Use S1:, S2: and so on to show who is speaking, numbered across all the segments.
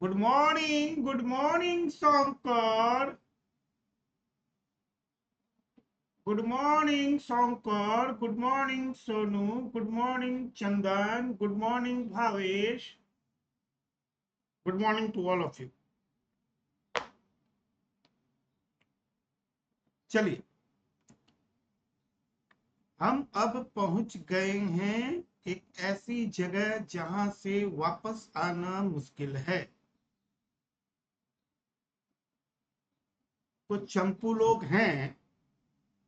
S1: Good morning Shankar. Good morning Shankar, good morning Sonu, good morning Chandan, good morning Bhavesh, good morning to all of you. चलिए, हम अब पहुंच गए हैं एक ऐसी जगह जहां से वापस आना मुश्किल है। कुछ चंपू लोग हैं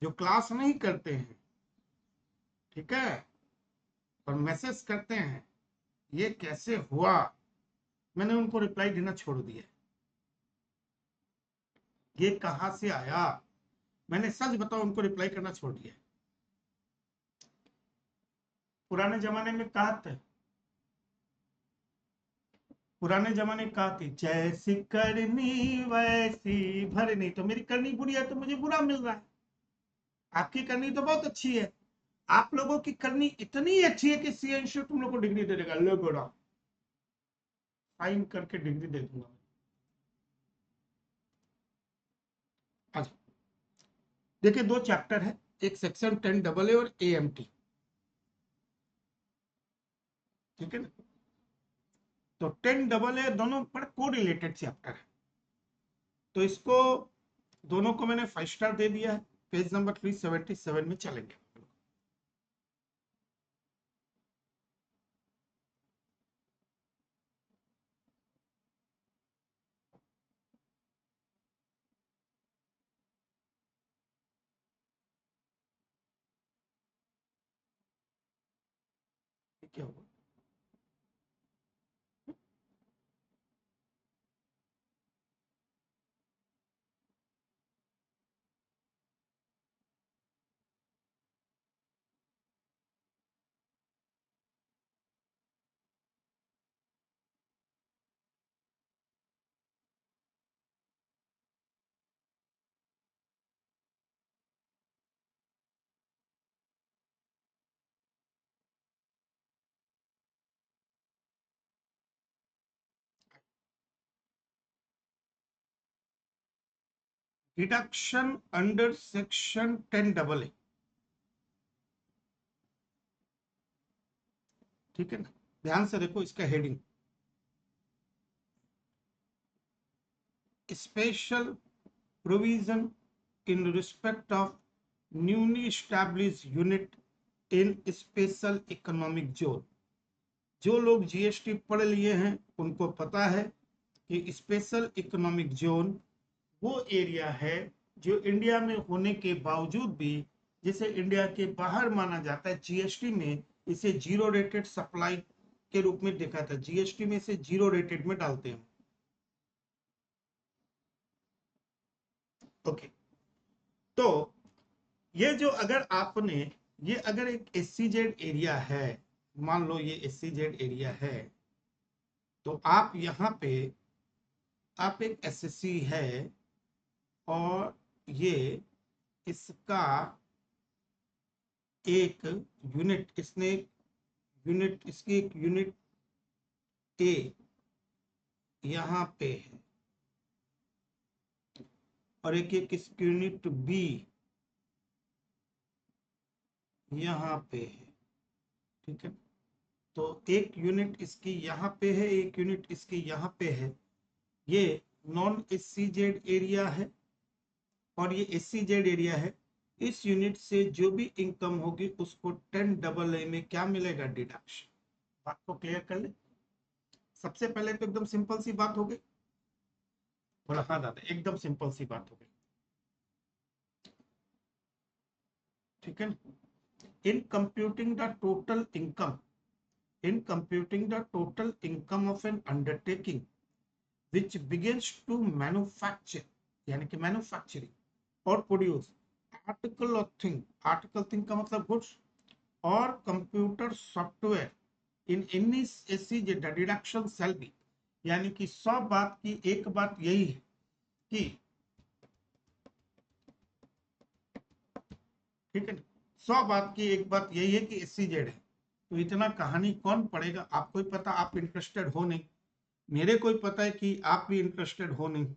S1: जो क्लास नहीं करते हैं, ठीक है, और मैसेज करते हैं ये कैसे हुआ। मैंने उनको रिप्लाई देना छोड़ दिया। ये कहां से आया, मैंने सच बताओ उनको रिप्लाई करना छोड़ दिया। पुराने जमाने में कहा था, पुराने जमाने में कहा थी, जैसी करनी वैसी भरनी। तो मेरी करनी बुरी है तो मुझे बुरा मिल रहा है। आपकी करनी तो बहुत अच्छी है। आप लोगों की करनी इतनी अच्छी है कि सीएनसी तुम लोग को डिग्री दे देगा। लो गोड़ा, साइन करके डिग्री दे दूंगा। अच्छा, देखिए दो चैप्टर है, एक सेक्शन 10 AA और AMT, ठीक है ना। तो 10 AA दोनों पर को रिलेटेड चैप्टर है, तो इसको दोनों को मैंने 5 स्टार दे दिया है। पेज नंबर 377 में चलेंगे। क्या होगा, डिडक्शन अंडर सेक्शन 10 AA, ठीक है ना। ध्यान से देखो इसका heading, special provision in respect of newly established unit in special economic zone. जो लोग जीएसटी पढ़ लिए हैं उनको पता है कि स्पेशल इकोनॉमिक जोन वो एरिया है जो इंडिया में होने के बावजूद भी, जिसे इंडिया के बाहर माना जाता है। जीएसटी में इसे जीरो रेटेड सप्लाई के रूप में देखा था, जीएसटी में इसे जीरो रेटेड में डालते हैं। ओके, तो ये जो अगर आपने, ये अगर एक एससीजेड एरिया है, मान लो ये एससीजेड एरिया है, तो आप यहाँ पे आप एक एसएससी है और ये इसका एक यूनिट, इसने यूनिट, इसकी एक यूनिट ए यहाँ पे है और एक इसकी यूनिट बी यहाँ पे है, ठीक है। तो एक यूनिट इसकी यहाँ पे है, एक यूनिट इसकी यहाँ पे है। ये नॉन एससीजेड एरिया है और ये एससीजेड एरिया है। इस यूनिट से जो भी इनकम होगी उसको 10AA में क्या मिलेगा, डिडक्शन। बात को क्लियर कर ले। सबसे पहले तो एकदम सिंपल सी बात हो गई, बोला हाँ दादा, एकदम सिंपल सी बात हो गई, ठीक है ना। In computing the total income, in computing the total income of an undertaking which begins to manufacture, यानी कि मैन्युफैक्चरिंग और produce article of thing, article thing का मतलब गुड्स और कंप्यूटर सॉफ्टवेयर इन एनी ऐसी डिडक्शन सेल बी, यानी कि सब बात की एक बात यही है कि, ठीक है ना, सब बात की एक बात यही है कि एससीजेड है। तो इतना कहानी कौन पढ़ेगा, आपको ही पता, आप इंटरेस्टेड हो नहीं। मेरे को पता है कि आप भी इंटरेस्टेड हो नहीं।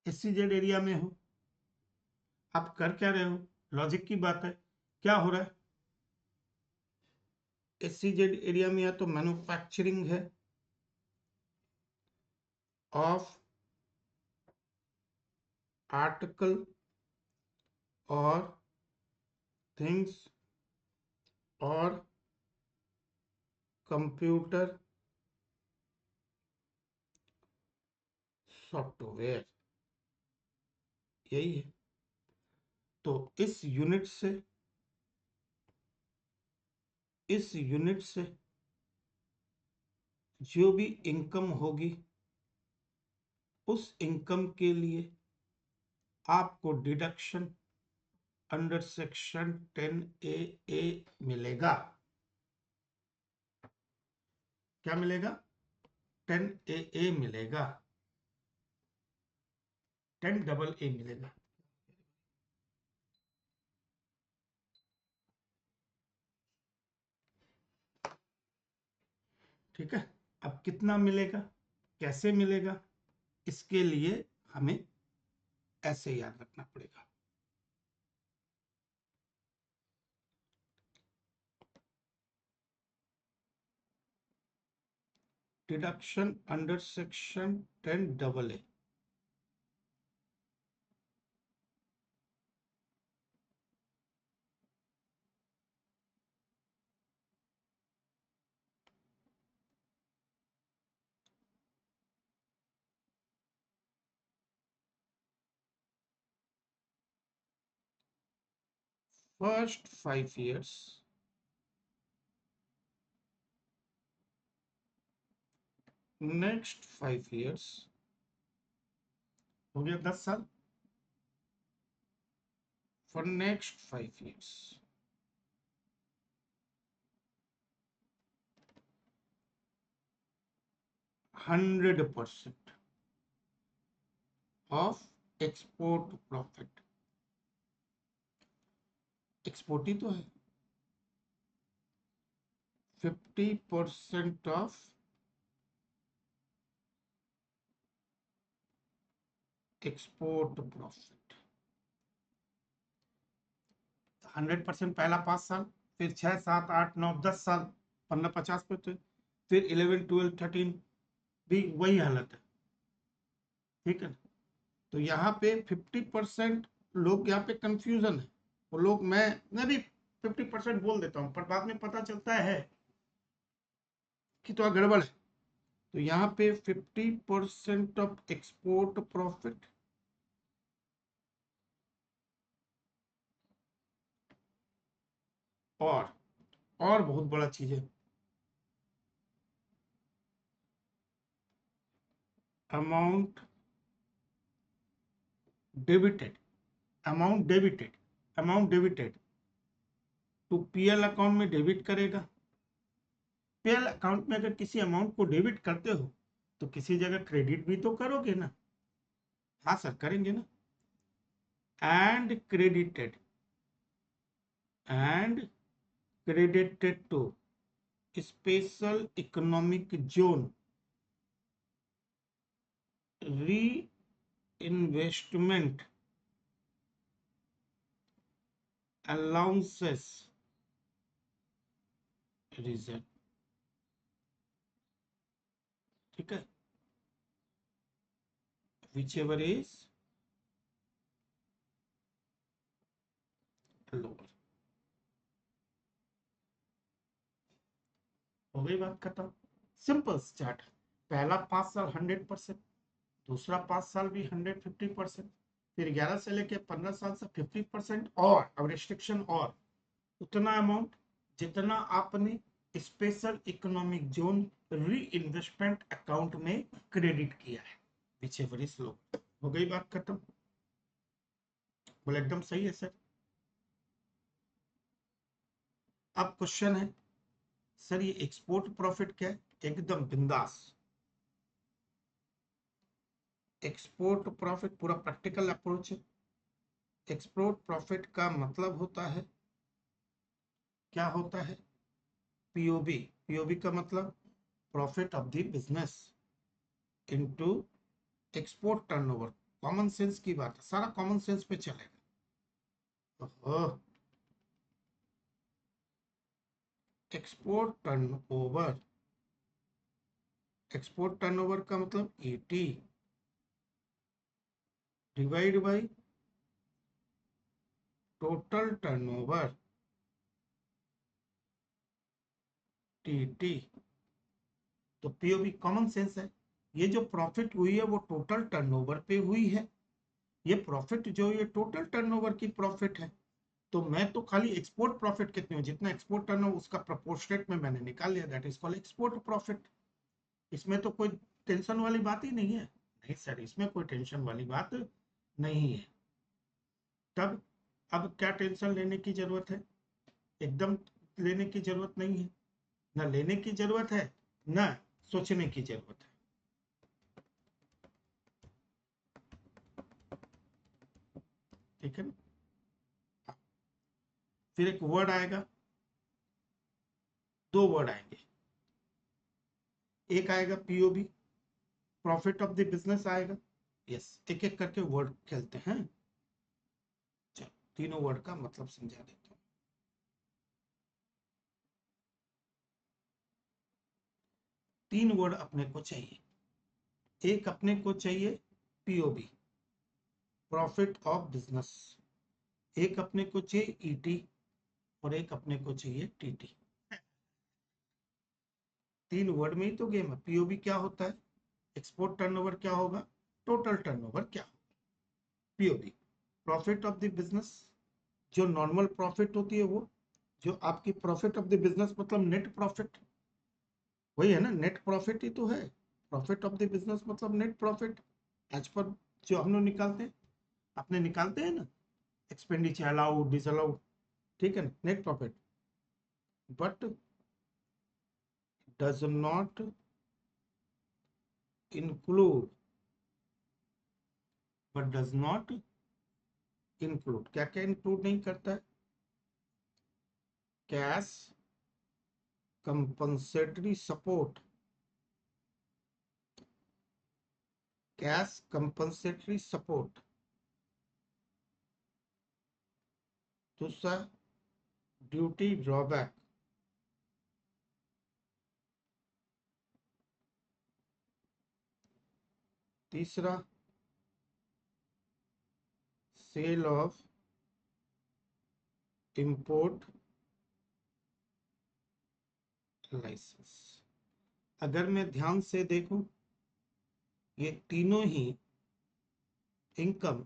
S1: SEZ एरिया में हो, आप कर क्या रहे हो? लॉजिक की बात है, क्या हो रहा है? SEZ एरिया में या तो मैन्युफैक्चरिंग है ऑफ आर्टिकल और थिंग्स और कंप्यूटर सॉफ्टवेयर, यही है। तो इस यूनिट से जो भी इनकम होगी, उस इनकम के लिए आपको डिडक्शन अंडर सेक्शन 10AA मिलेगा। क्या मिलेगा? 10AA मिलेगा, 10AA मिलेगा। ठीक है। अब कितना मिलेगा, कैसे मिलेगा, इसके लिए हमें ऐसे याद रखना पड़ेगा। Deduction under section 10AA। First 5 years, next 5 years, हो गया 10 साल। For next 5 years 100% of export profit. Export ही तो है। 50% ऑफ एक्सपोर्ट प्रॉफिट। 100% पहला 5 साल, फिर 6, 7, 8, 9, 10 साल, 15, 50 पे थे, फिर 11, 12, 13 भी वही हालत है। ठीक है ना? तो यहाँ पे 50% लोग, यहाँ पे कंफ्यूजन है। वो लोग, मैं भी 50% बोल देता हूँ, पर बाद में पता चलता है कि तो गड़बड़ है। तो यहाँ पे 50% ऑफ एक्सपोर्ट प्रॉफिट और बहुत बड़ा चीज है, अमाउंट डेबिटेड। अमाउंट डेबिटेड तो PL अकाउंट में डेबिट करेगा। PL अकाउंट में अगर किसी अमाउंट को डेबिट करते हो तो किसी जगह क्रेडिट भी तो करोगे ना? हाँ सर, करेंगे ना। And credited to special economic zone reinvestment allowances reserve। ठीक है, whichever is lower। हो गई बात खत्म। Simple chart. पहला 5 साल 100%, दूसरा 5 साल भी 150%, फिर 11 से लेके 15 साल से 50%, और अब रिस्ट्रिक्शन, और उतना अमाउंट जितना आपने स्पेशल इकोनॉमिक जोन री इन्वेस्टमेंट अकाउंट में क्रेडिट किया है, पीछे वरिस लो। हो गई बात खत्म। बोले एकदम सही है सर। अब क्वेश्चन है सर ये एक्सपोर्ट प्रॉफिट क्या है? एकदम बिंदास। एक्सपोर्ट प्रॉफिट पूरा प्रैक्टिकल अप्रोच है। एक्सपोर्ट प्रॉफिट का मतलब होता है, क्या होता है? पीओबी। पीओबी का मतलब profit of the business into export turnover. Common sense की बात है, सारा कॉमन सेंस पे चलेगा। एक्सपोर्ट टर्नओवर, एक्सपोर्ट टर्नओवर का मतलब ET divide by total turnover TT. तो पीओबी कॉमन सेंस है। ये जो प्रॉफिट हुई है वो टोटल टर्नओवर पे हुई है। ये प्रॉफिट जो ये टोटल टर्नओवर की प्रॉफिट है। तो मैं तो खाली एक्सपोर्ट प्रॉफिट कितने हो, जितना एक्सपोर्ट टर्नओवर उसका प्रोपोर्शनेट में मैंने निकाल लिया, that is called export profit. इसमें तो कोई टेंशन वाली बात ही नहीं है। नहीं सर, इसमें कोई टेंशन वाली बात नहीं है। तब अब क्या टेंशन लेने की जरूरत है? एकदम लेने की जरूरत नहीं है। ना लेने की जरूरत है, ना सोचने की जरूरत है। ठीक है ना? फिर एक वर्ड आएगा, दो वर्ड आएंगे। एक आएगा POB, profit of the business आएगा। यस, एक एक करके वर्ड खेलते हैं। चलो तीनों वर्ड का मतलब समझा देता हूँ। तीन वर्ड अपने को चाहिए। एक अपने को चाहिए पीओबी, प्रॉफिट ऑफ बिजनेस। एक अपने को चाहिए ईटी, और एक अपने को चाहिए टीटी। तीन वर्ड में ही तो गेम है। पीओबी क्या होता है? एक्सपोर्ट टर्नओवर क्या होगा? टोटल टर्नओवर क्या होगा? POB profit of the business, जो नॉर्मल प्रॉफिट होती है वो, जो आपकी प्रॉफिट ऑफ द बिजनेस मतलब नेट प्रॉफिट, वही है ना, नेट प्रॉफिट ही तो है। प्रॉफिट ऑफ द बिजनेस मतलब नेट प्रॉफिट, एज पर जो हम लोग निकालते हैं, अपने निकालते हैं ना, एक्सपेंडिचर अलाउड डिसअलाउड, ठीक है ना, net profit. But does not include, but does not include, क्या क्या इंक्लूड नहीं करता है? Cash compensatory support, cash compensatory support. दूसरा ड्यूटी ड्रॉबैक। तीसरा सेल ऑफ इंपोर्ट लाइसेंस। अगर मैं ध्यान से देखूं, ये तीनों ही इनकम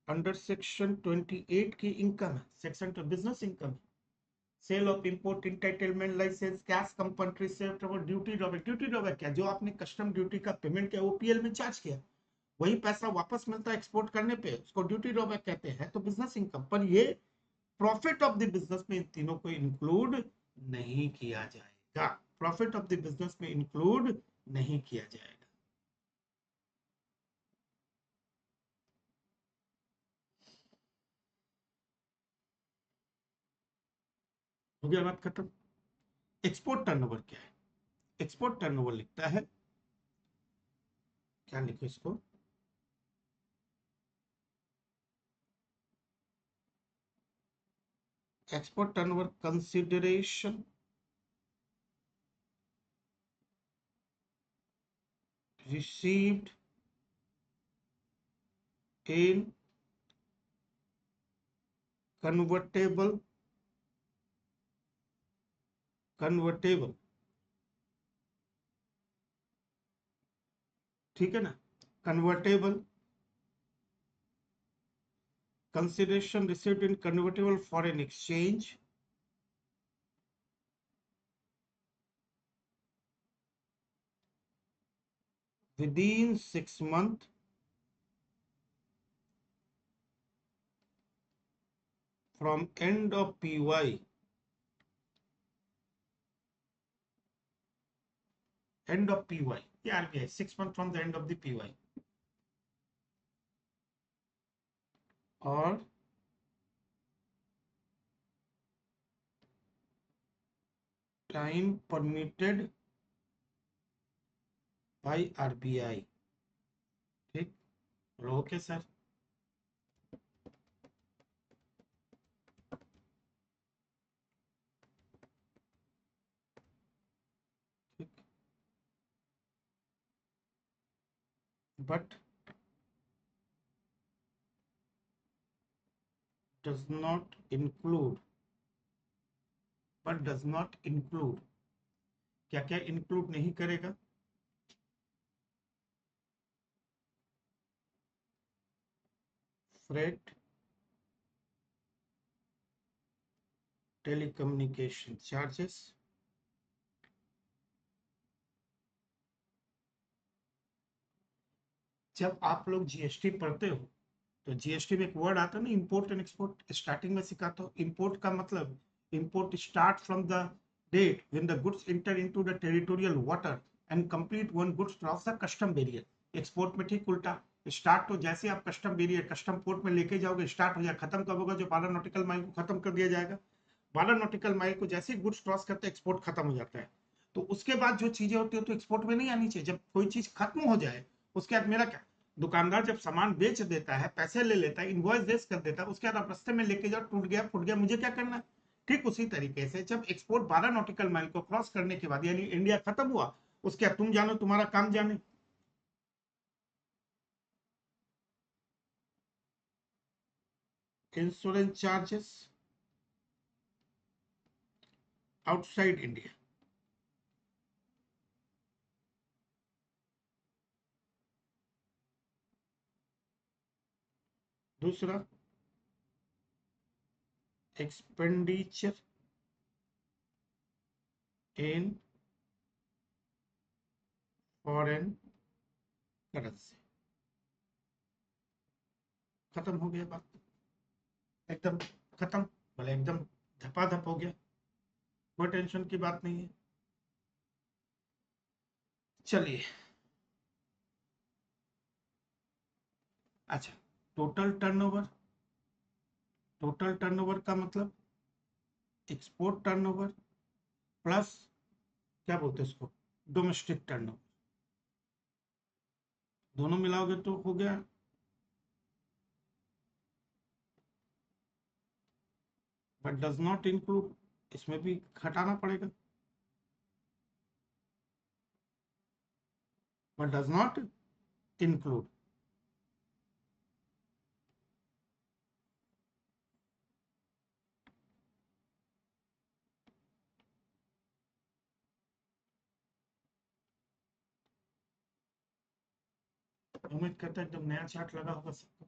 S1: अंडर सेक्शन 28 की इनकम है, section to business income. Sale of import, entitlement license, cash company सेफ्ट और ड्यूटी ड्रॉबैक। ड्यूटी ड्रॉबैक क्या? जो आपने कस्टम ड्यूटी का पेमेंट किया, ओपीएल में चार्ज किया, वही पैसा वापस मिलता है एक्सपोर्ट करने पे, उसको ड्यूटी ड्रॉबैक कहते हैं। तो बिजनेस इनकम, पर ये प्रॉफिट ऑफ द बिजनेस में इन तीनों को इंक्लूड नहीं किया जाएगा। प्रॉफिट ऑफ द बिजनेस में इंक्लूड नहीं किया जाएगा। हो गया बात खत्म। एक्सपोर्ट टर्नओवर क्या है? एक्सपोर्ट टर्नओवर लिखता है, क्या लिखो इसको, export turnover consideration received in convertible, convertible, ठीक है ना, convertible, consideration received in convertible foreign exchange within 6 months from end of PY end of PY. The RBI 6 months from the end of the PY, or time permitted by RBI. ठीक, okay sir. ठीक, but does not include, but does not include, क्या क्या include नहीं करेगा? Freight, telecommunication charges, जब आप लोग GST पढ़ते हो तो जीएसटी में एक वर्ड आता है ना, इंपोर्ट एंड एक्सपोर्ट, स्टार्टिंग में सिखाता हो। इंपोर्ट का मतलब import start from the date when the goods enter into the territorial water and complete when goods cross the custom barrier. Export में ठीक उल्टा, स्टार्ट तो जैसे आप कस्टम बैरियर कस्टम पोर्ट में लेके जाओगे स्टार्ट हो जाए, खत्म कब होगा? जो 12 नॉटिकल माइल को खत्म कर दिया जाएगा। 12 नॉटिकल माइल को जैसे ही गुड्स क्रॉस करते हैं एक्सपोर्ट खत्म हो जाता है। तो उसके बाद जो चीजें होती है तो एक्सपोर्ट में नहीं आनी चाहिए। जब कोई चीज खत्म हो जाए उसके बाद मेरा क्या, दुकानदार जब सामान बेच देता है, पैसे ले लेता है, इनवॉइस रेस कर देता है, उसके बाद आप रास्ते में लेके जाओ, टूट गया फूट गया, मुझे क्या करना है? ठीक उसी तरीके से जब एक्सपोर्ट 12 नॉटिकल माइल को क्रॉस करने के बाद यानी इंडिया खत्म हुआ, उसके बाद तुम जानो तुम्हारा काम जाने। इंश्योरेंस चार्जेस आउटसाइड इंडिया, दूसरा एक्सपेंडिचर इन फॉरेन करेंसी। खत्म हो गया बात, एकदम खत्म, भले एकदम धपाधप हो गया, कोई टेंशन की बात नहीं है। चलिए, अच्छा, टोटल टर्नओवर, टोटल टर्नओवर का मतलब एक्सपोर्ट टर्नओवर प्लस क्या बोलते हैं उसको, डोमेस्टिक टर्नओवर, दोनों मिलाओगे तो हो गया बट डज नॉट इंक्लूड, इसमें भी घटाना पड़ेगा, बट डज नॉट इंक्लूड। उम्मीद करता है एकदम नया चार्ट लगा होगा सबको।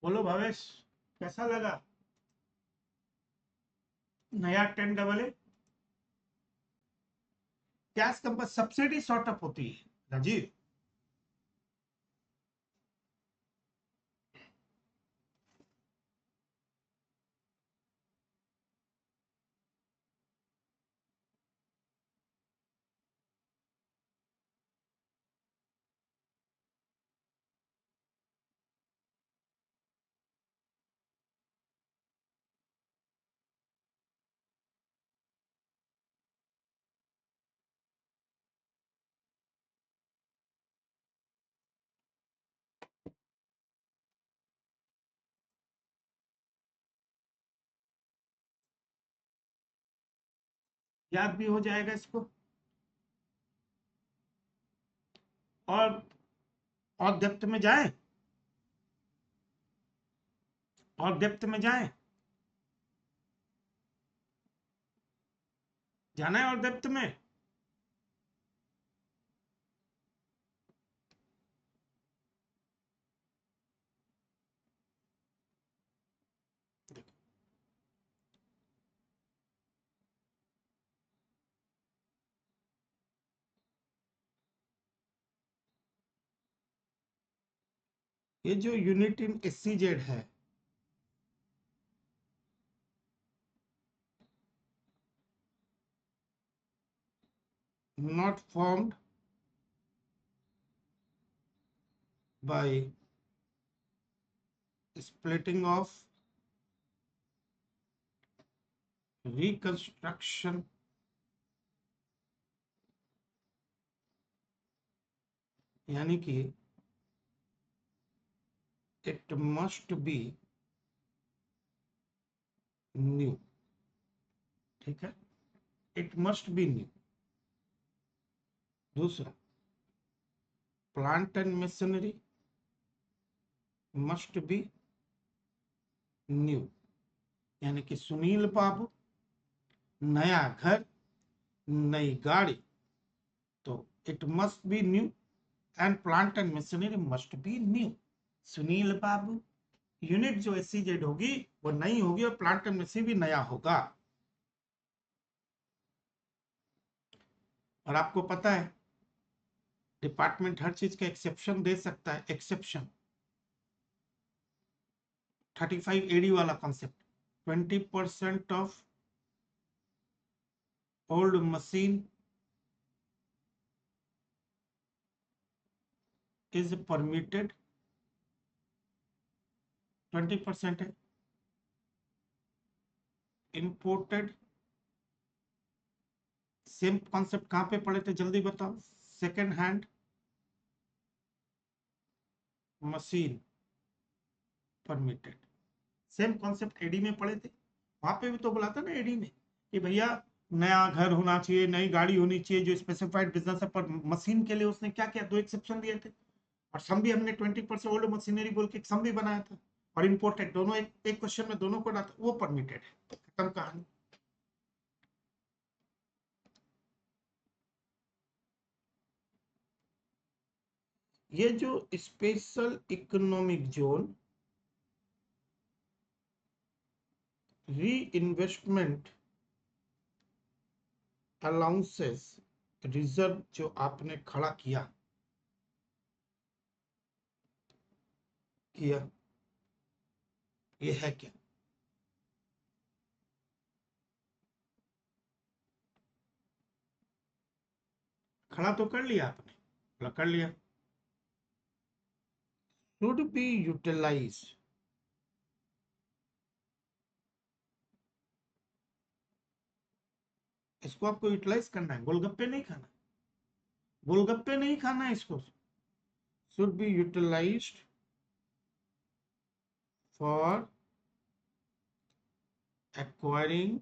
S1: बोलो भावेश, कैसा लगा नया 10AA? Cash company subsidy sort up होती है राजीव। याद भी हो जाएगा इसको, और डेप्थ में जाए, और डेप्थ में जाए। जाना है और डेप्थ में? ये जो यूनिट इन SEZ है, not formed by splitting of reconstruction यानी कि it must be new, ठीक है, it must be new। दूसरा, plant and machinery must be new, यानी कि सुनील बाबू नया घर नई गाड़ी, तो it must be new and plant and machinery must be new। Sunil Babu, unit जो SEZ होगी वो नई होगी और प्लांट एंड मशीनरी भी नया होगा। और आपको पता है डिपार्टमेंट हर चीज का एक्सेप्शन दे सकता है। एक्सेप्शन 35 AD वाला concept, 20% of old machine is permitted, 20% है। इंपोर्टेड, सेम कॉन्सेप्ट कहां पे पढ़े थे जल्दी बताओ? Second hand machine permitted, same concept एडी में पढ़े थे। वहां पे भी तो बोला था ना एडी में कि भैया नया घर होना चाहिए, नई गाड़ी होनी चाहिए जो स्पेसिफाइड बिजनेस है, पर मशीन के लिए उसने क्या किया, 2 एक्सेप्शन दिए थे। और सम भी हमने 20% ओल्ड मशीनरी बोल के एक सम भी बनाया था, और इंपोर्टेड दोनों एक क्वेश्चन में दोनों को डाला, वो परमिटेड है। खत्म कहानी। ये जो स्पेशल इकोनॉमिक जोन री इन्वेस्टमेंट अलाउंसेस रिजर्व जो आपने खड़ा किया ये है क्या? खड़ा तो कर लिया आपने, बोला कर लिया। शुड बी यूटिलाइज, इसको आपको यूटिलाइज करना है, गोलगप्पे नहीं खाना, गोलगप्पे नहीं खाना है इसको। Should be utilized for acquiring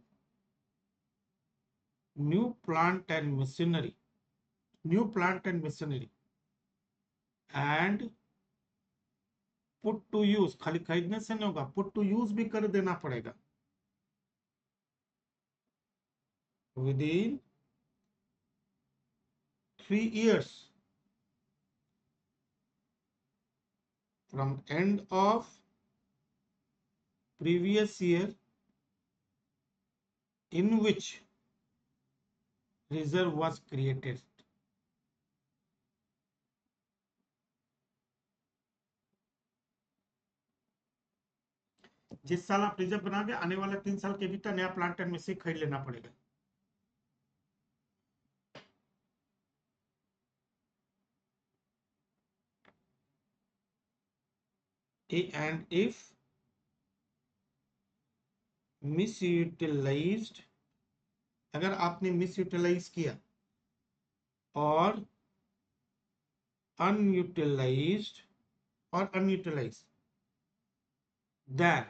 S1: new plant and machinery, new plant and machinery and put to use, खाली खरीदने से नहीं होगा, put to use भी कर देना पड़ेगा within 3 years from end of previous year in which reserve was created। जिस साल आप रिजर्व बनाओगे आने वाले 3 साल के भीतर नया प्लांट एंड मशीन खरीद लेना पड़ेगा। and if मिसयूटिलाइज्ड, अगर आपने मिसयूटिलाइज किया और अनयूटिलाइज्ड देन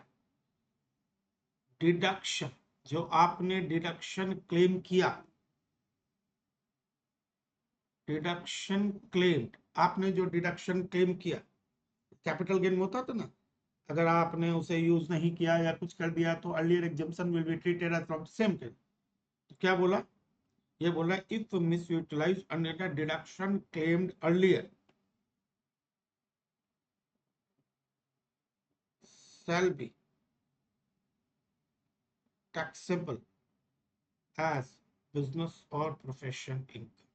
S1: डिडक्शन, जो आपने डिडक्शन क्लेम किया, डिडक्शन क्लेम, आपने जो डिडक्शन क्लेम किया, कैपिटल गेन में होता था ना, अगर आपने उसे यूज नहीं किया या कुछ कर दिया तो earlier exemption will be treated as from same. तो क्या बोला ये बोला if misutilize under deduction claimed earlier shall be taxable as business or profession income.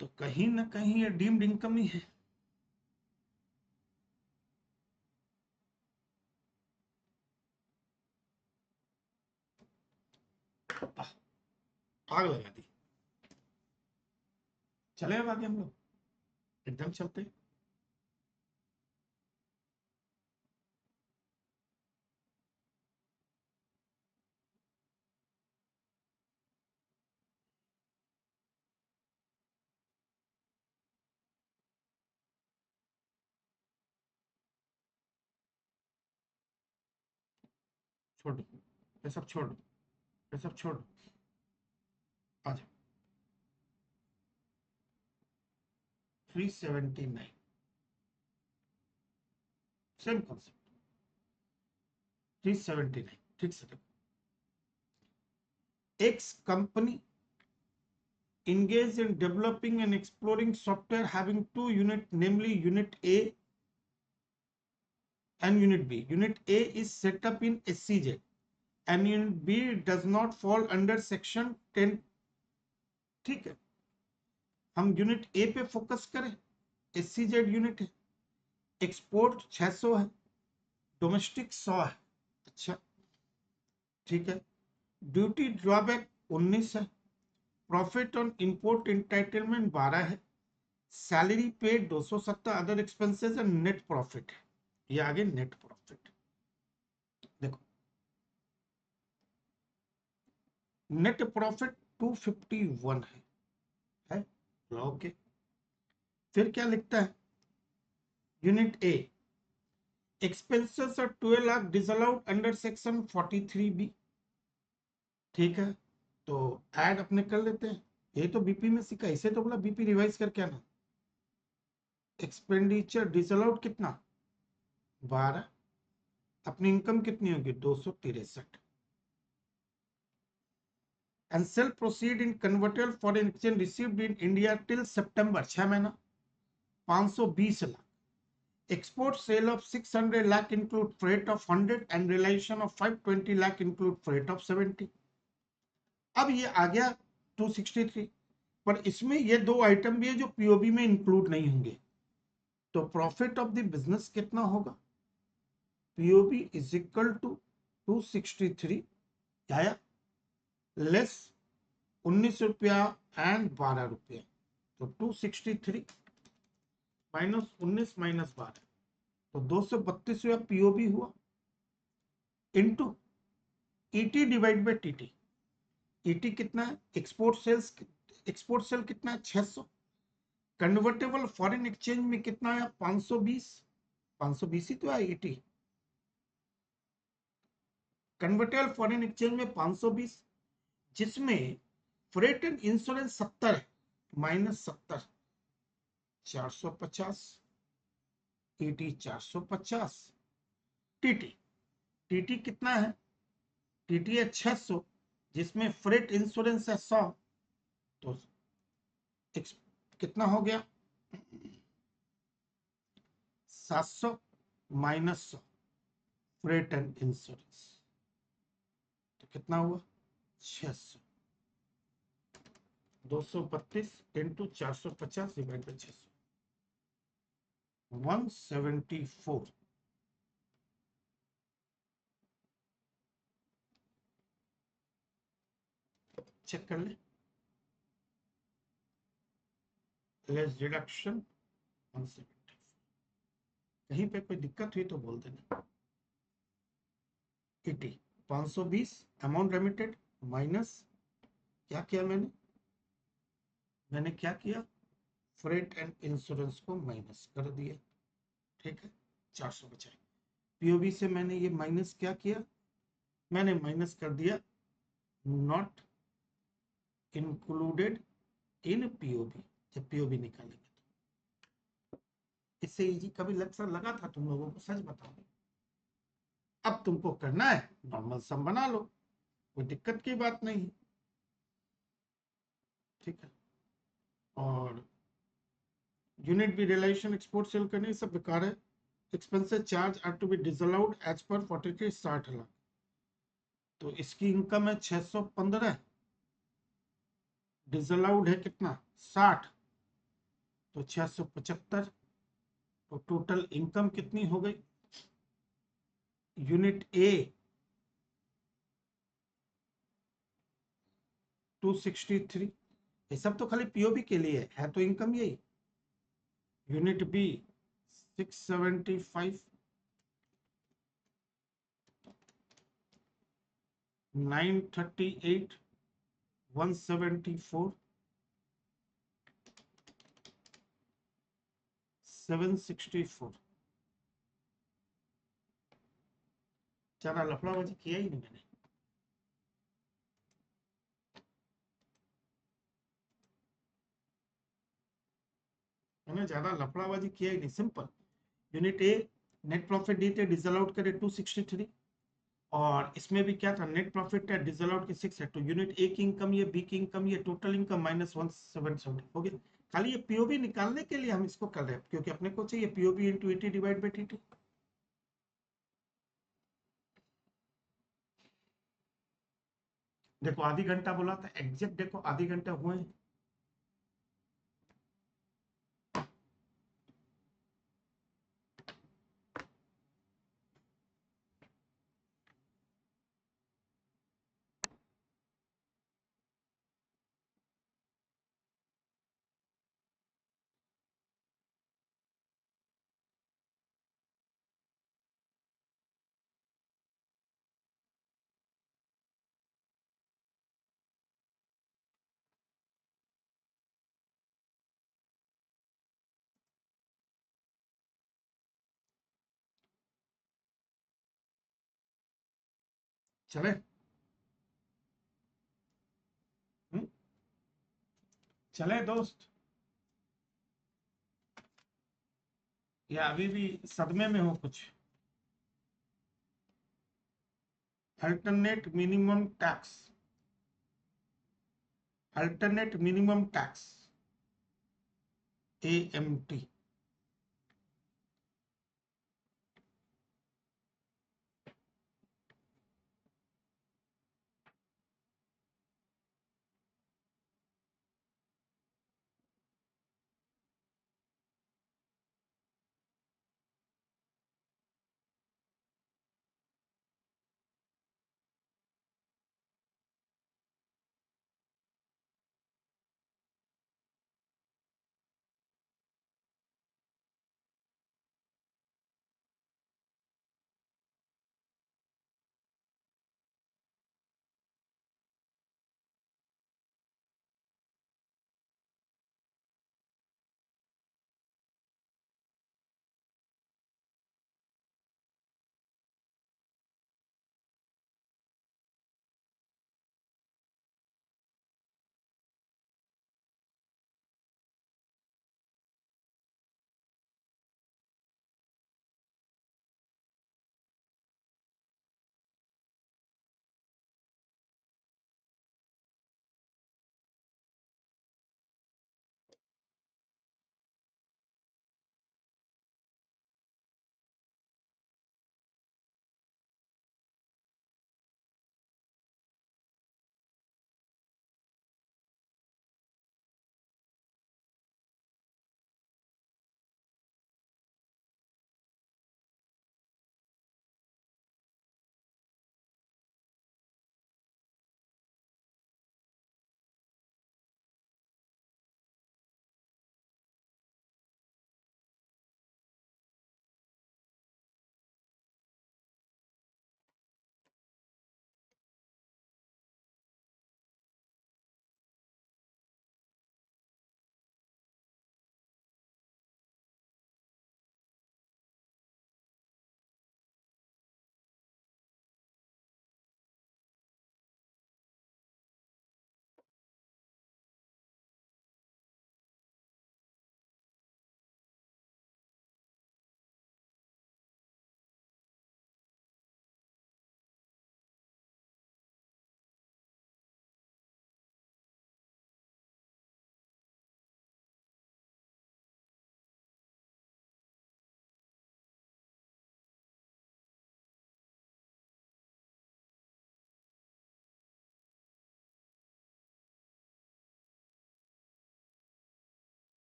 S1: तो कहीं ना कहीं ये डीम्ड इनकम ही है। आग लगा दी। चले अब आगे हम लोग एकदम चलते हैं। छोड़ दो ये सब, छोड़ दो ये सब, छोड़ दो। आ जाओ 379 सेम कॉन्सेप्ट 379 ठीक से। X company engaged in developing and exploring software having two units, namely Unit A and Unit B. Unit A is set up in SCZ and Unit B does not fall under Section 10। ठीक है, हम unit A पे focus करें। SCZ unit है, export 600 है, domestic 100 है। अच्छा ठीक है, ड्यूटी ड्रॉबैक 19 है, प्रॉफिट ऑन इंपोर्ट इंटाइटलमेंट 12 है, सैलरी पे 270, other expenses and net profit है। ये आगे नेट प्रॉफिट देखो, नेट प्रॉफिट 251 है ओके। फिर क्या लिखता है unit A, expenses are 12 lakh disallowed under section 43B। ठीक है, तो ऐड अपने कर लेते हैं, ये तो बीपी में सीखा, इसे तो बोला बीपी रिवाइज करके आना। एक्सपेंडिचर डिसअलाउड कितना 12, अपनी इनकम कितनी होगी 263, and shall proceed in convertible foreign exchange received in India till September 6 महीना 520 lakh. Export sale of 600 lakh include freight of 100 and realization of 520 lakh include freight of 70। अब ये आ गया 263, पर इसमें ये दो आइटम भी है जो पीओबी में इंक्लूड नहीं होंगे। तो प्रॉफिट ऑफ द बिजनेस कितना होगा, पीओबी इज इक्वल टू 263 आया लेस 19 रुपया एंड 12 रुपया, तो 263 माइनस 19 माइनस 12, तो 232 रुपया पीओबी हुआ into ET divide by TT. ET कितना है, एक्सपोर्ट सेल्स, एक्सपोर्ट सेल कितना है 600, कन्वर्टेबल फॉरेन एक्सचेंज में कितना है 520, 520 ही तो है ईटी। कन्वर्टेबल फॉरेन एक्सचेंज में 520, जिसमें फ्रेट एंड इंश्योरेंस 70 है, माइनस 70 450, ईटी 450, टीटी, टीटी कितना है, टीटी है 600, जिसमें फ्रेट इंश्योरेंस है 100, तो कितना हो गया 700 माइनस 100 फ्रेट एंड इंश्योरेंस, तो कितना हुआ 600, 232 इंटू 450 डिवाइड बाई 600, 174। चेक कर ले, लेस डिडक्शन 174। कहीं पे कोई दिक्कत हुई तो बोल देना। 80 520 अमाउंट रेमिटेड माइनस क्या किया मैंने क्या किया, फ्रेट एंड इंश्योरेंस को माइनस कर दिया। ठीक है, 400 बचाए। पीओबी से मैंने ये माइनस क्या किया, मैंने माइनस कर दिया नॉट इंक्लूडेड इन पीओबी, जब पीओबी निकालेंगे। इससे इजी कभी लेक्चर लगा था तुम लोगों को, सच बताओ। अब तुमको करना है, नॉर्मल सम बना लो, कोई दिक्कत की बात नहीं है, ठीक है। और unit B realization export sale करने सब बेकार है। Expenses charge are to be disallowed as per 43 60 lakh. तो इसकी इनकम है 615, डिसअलाउड है कितना 60, तो 675। तो टोटल इनकम कितनी हो गई यूनिट ए 263। ये सब तो खाली पीओबी के लिए है तो इनकम यही। Unit B 675, 938, 174, 764। ज्यादा लफड़ाबाजी किया ही नहीं मैंने ज्यादा लफड़ाबाजी किया ही नहीं, simple. Unit A net profit दी थे, डिसअलाउड करे 263, और इसमें भी क्या था, नेट प्रॉफिट है, डिसअलाउड की 6 है, तो यूनिट ए की इनकम ये, बी की इनकम ये, टोटल इनकम माइनस 177 हो गया। खाली ये पीओबी निकालने के लिए हम इसको कर रहे हैं, क्योंकि अपने को चाहिए POB into ET divide by TT. देखो आधी घंटा बोला था, एग्जैक्ट देखो आधी घंटा हुए हैं। चले हम्म? चले दोस्त, या अभी भी सदमे में हो कुछ। Alternate minimum tax, alternate minimum tax, AMT।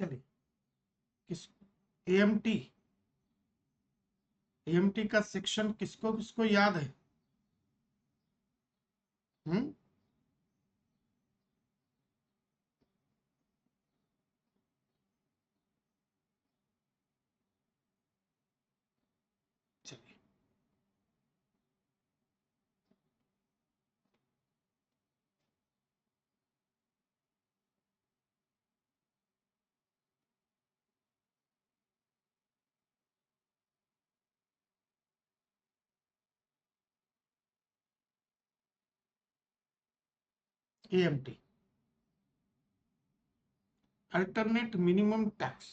S1: चलिए, किस एएमटी, एएमटी का सेक्शन किसको किसको याद है? हम्म, चलिए, एएमटी, अल्टरनेट मिनिमम टैक्स।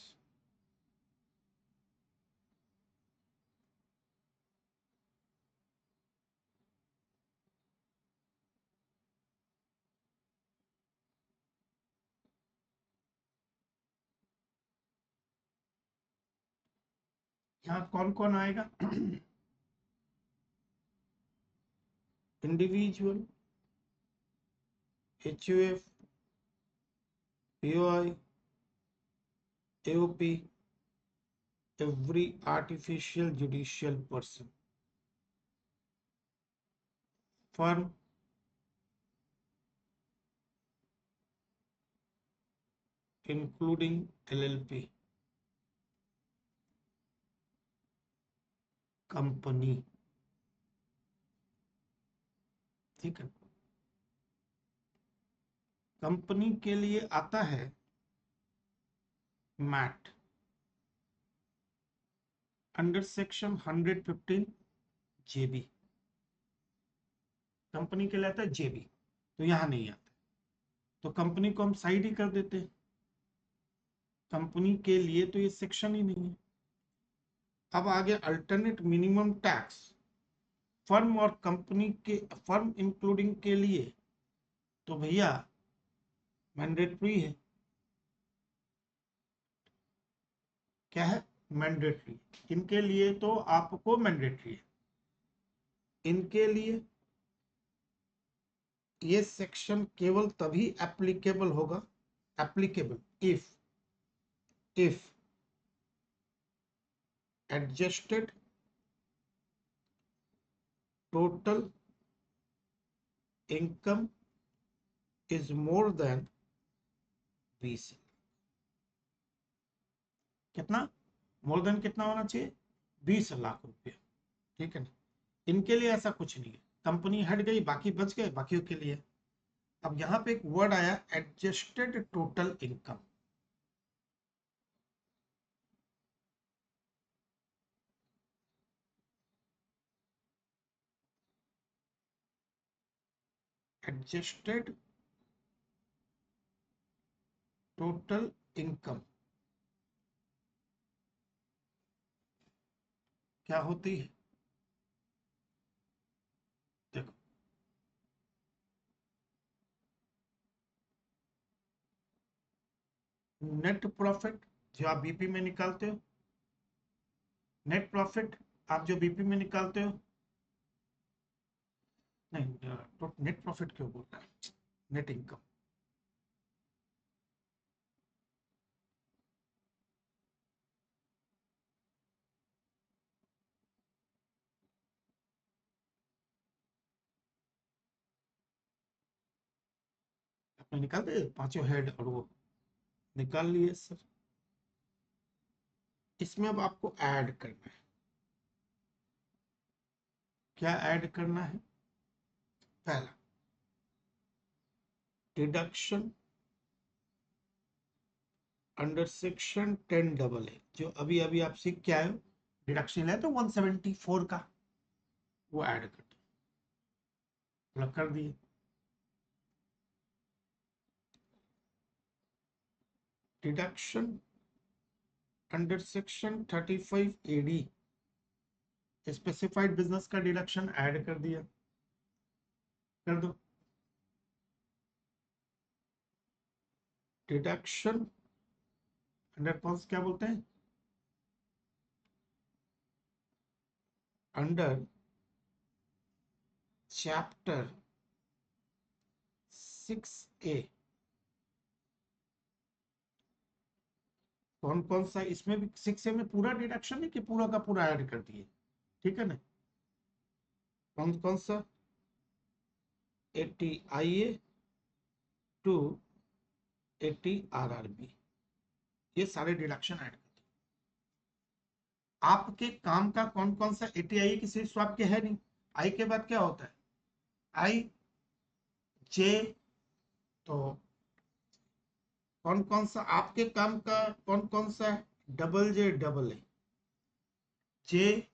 S1: यहाँ कौन कौन आएगा? Individual, HUF, POI, AOP, every artificial judicial person, firm, including LLP, company. ठीक है, कंपनी के लिए आता है मैट अंडर सेक्शन 115 जेबी, कंपनी के लिए आता है जेबी, तो यहां नहीं आता, तो कंपनी को हम साइड ही कर देते हैं, कंपनी के लिए तो ये सेक्शन ही नहीं है। अब आगे अल्टरनेट मिनिमम टैक्स, फर्म और कंपनी के, फर्म इंक्लूडिंग के लिए तो भैया मैंडेटरी है। क्या है? मैंडेटरी। इनके लिए तो आपको मैंडेटरी है, इनके लिए ये सेक्शन केवल तभी एप्लीकेबल होगा, applicable if adjusted total income is more than 20। कितना? मोर देन कितना होना चाहिए? 20 लाख रुपया। ठीक है ना? इनके लिए ऐसा कुछ नहीं है, कंपनी हट गई, बाकी बच गए, बाकियों के लिए। अब यहां पे एक वर्ड आया, adjusted total income. Adjusted total income क्या होती है? देखो, नेट प्रॉफिट जो आप बीपी में निकालते हो, नेट प्रॉफिट आप जो बीपी में निकालते हो, नहीं, तो नेट प्रॉफिट क्यों बोल रहा है, नेट इनकम। आपने निकाल दिए पांचों हेड और वो निकाल लिए सर। इसमें अब आपको ऐड करना है। क्या ऐड करना है? पहला, डिडक्शन अंडर सेक्शन 10 AA, जो अभी अभी आप सीख के आए हो, डिडक्शन है तो 174 का, वो ऐड कर दो, मतलब कर दिए। Deduction under section 35 AD, specified business का डिडक्शन ऐड कर दिया, कर दो। डिडक्शन अंडर कौन से क्या बोलते हैं, अंडर चैप्टर 6A, कौन कौन सा, इसमें भी 6A में पूरा डिडक्शन है कि पूरा का पूरा ऐड कर दिए, ठीक है ना, कौन कौन सा 80IA टू 80RRB, ये सारे डिडक्शन ऐड कर दिए। आपके काम का कौन कौन सा 80IA की सिर्फ स्वाप के है नहीं, आई के बाद क्या होता है, आई जे, तो कौन कौन सा आपके काम का कौन कौन सा है, AA, जे,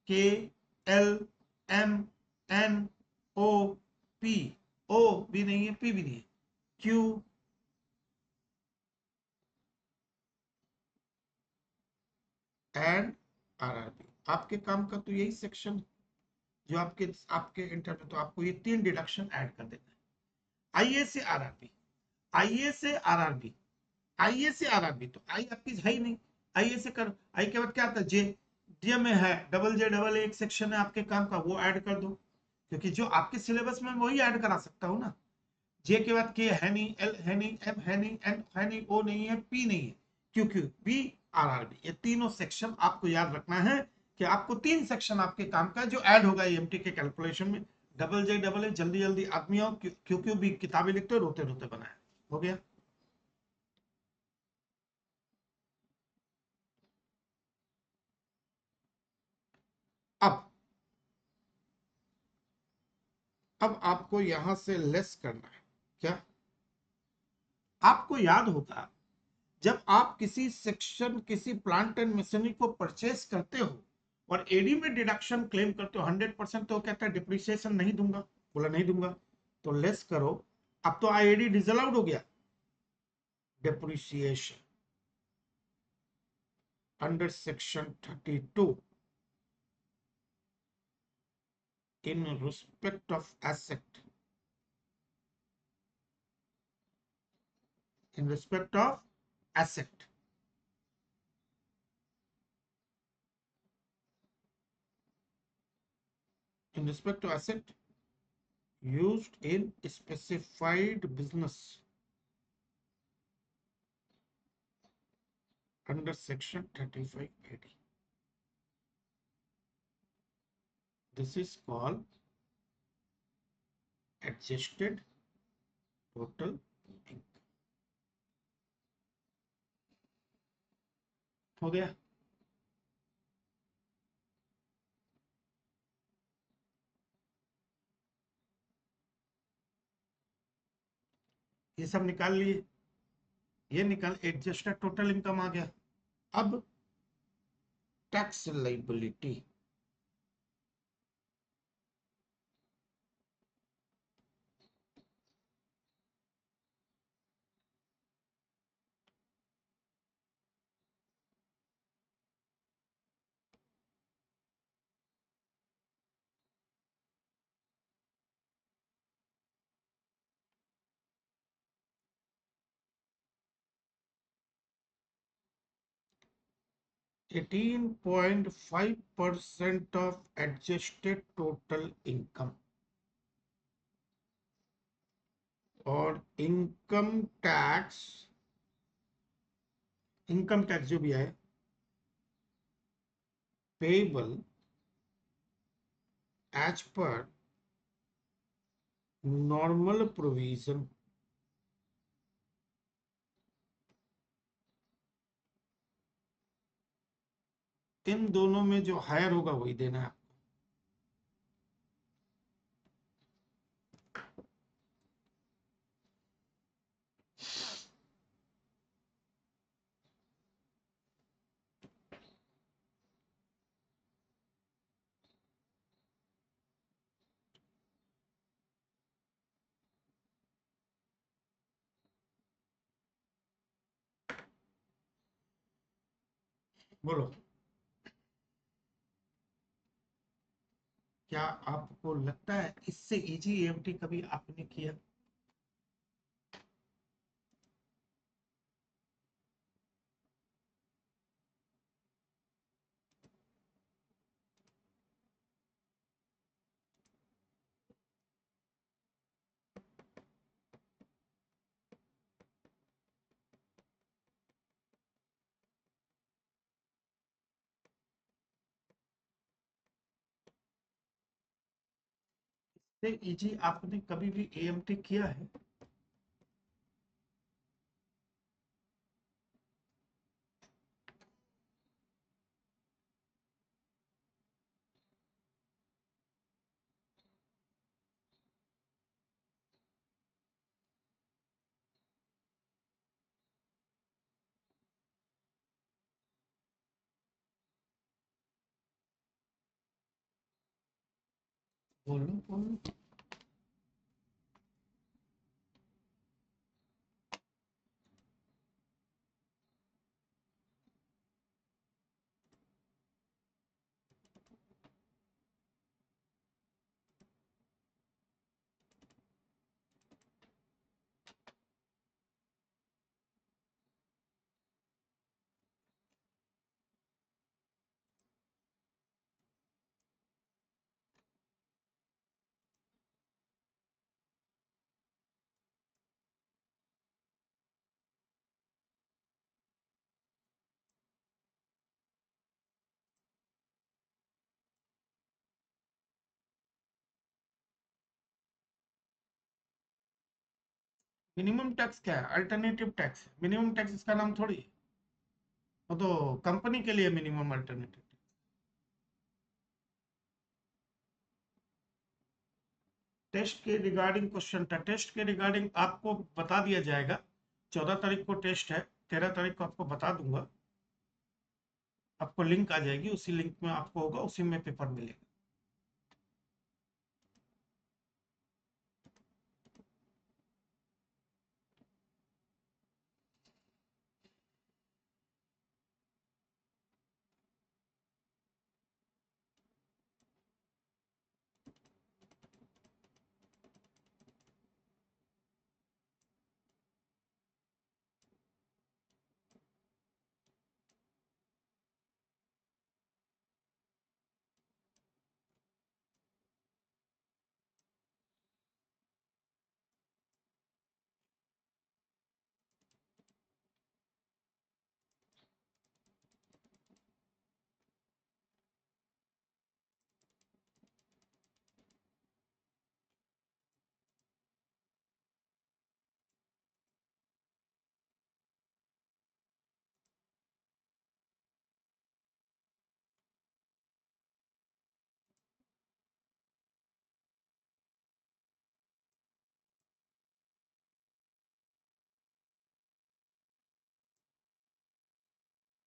S1: के, एल, एम, एन, ओ, पी, ओ भी नहीं है, पी भी नहीं है, क्यू, एंड आरआरबी। आपके काम का तो यही सेक्शन जो आपके आपके इंटर में, तो आपको ये 3 डिडक्शन ऐड कर देना है। आईए से आरआरबी, आईए से आरआरबी, आईए से आरआरबी, तो आई आपकी है ही नहीं, आईए से कर, आई के बाद क्या आता है, जे, जे में है JAA एक सेक्शन है आपके काम का, वो ऐड कर दो, क्योंकि जो आपके सिलेबस में वही ऐड करा सकता हूं ना। जे के बाद के है नहीं, एल है नहीं, एम है नहीं, एन है नहीं, ओ नहीं है, पी नहीं है, क्यू क्यू बी, आरआरबी, ये तीनों सेक्शन आपको याद रखना है कि आपको 3 सेक्शन आपके काम का जो ऐड होगा एमटी के कैलकुलेशन में। JAA जल्दी जल्दी आदमी आओ, क्यू क्यू भी किताबें लिखते रोते रोते बनाए, हो गया। अब अब आपको यहां से लेस करना है क्या, आपको याद होगा जब आप किसी सेक्शन किसी प्लांट एंड मशीनरी को परचेस करते हो और एडी में डिडक्शन क्लेम करते हो 100%, तो कहता है डिप्रिसिएशन नहीं दूंगा, बोला नहीं दूंगा, तो लेस करो, अब तो आईएडी डिसअलाउड हो गया, depreciation under section 32 in respect of asset, in respect of asset, in respect to asset used in specified business under section 35AD. This is called adjusted total income. हो गया, ये सब निकाल लिए, ये निकाल एडजस्टेड टोटल इनकम आ गया। अब tax liability, $18.5% of adjusted total income, और इनकम टैक्स जो भी है payable as per normal provision, इन दोनों में जो हायर होगा वही देना है। बोलो, क्या आपको लगता है इससे इजी एएमटी कभी आपने किया? इजी, आपने कभी भी एएमटी किया है? बोलो बोलो। मिनिमम टैक्स क्या है? Alternative tax. मिनिमम टैक्स इसका नाम थोड़ी है, वो तो कंपनी के लिए मिनिमम अल्टरनेटिव। टेस्ट के रिगार्डिंग क्वेश्चन था, टेस्ट के रिगार्डिंग आपको बता दिया जाएगा। 14 तारीख को टेस्ट है, 13 तारीख को आपको बता दूंगा। आपको लिंक आ जाएगी, उसी लिंक में आपको होगा, उसी में पेपर मिलेगा।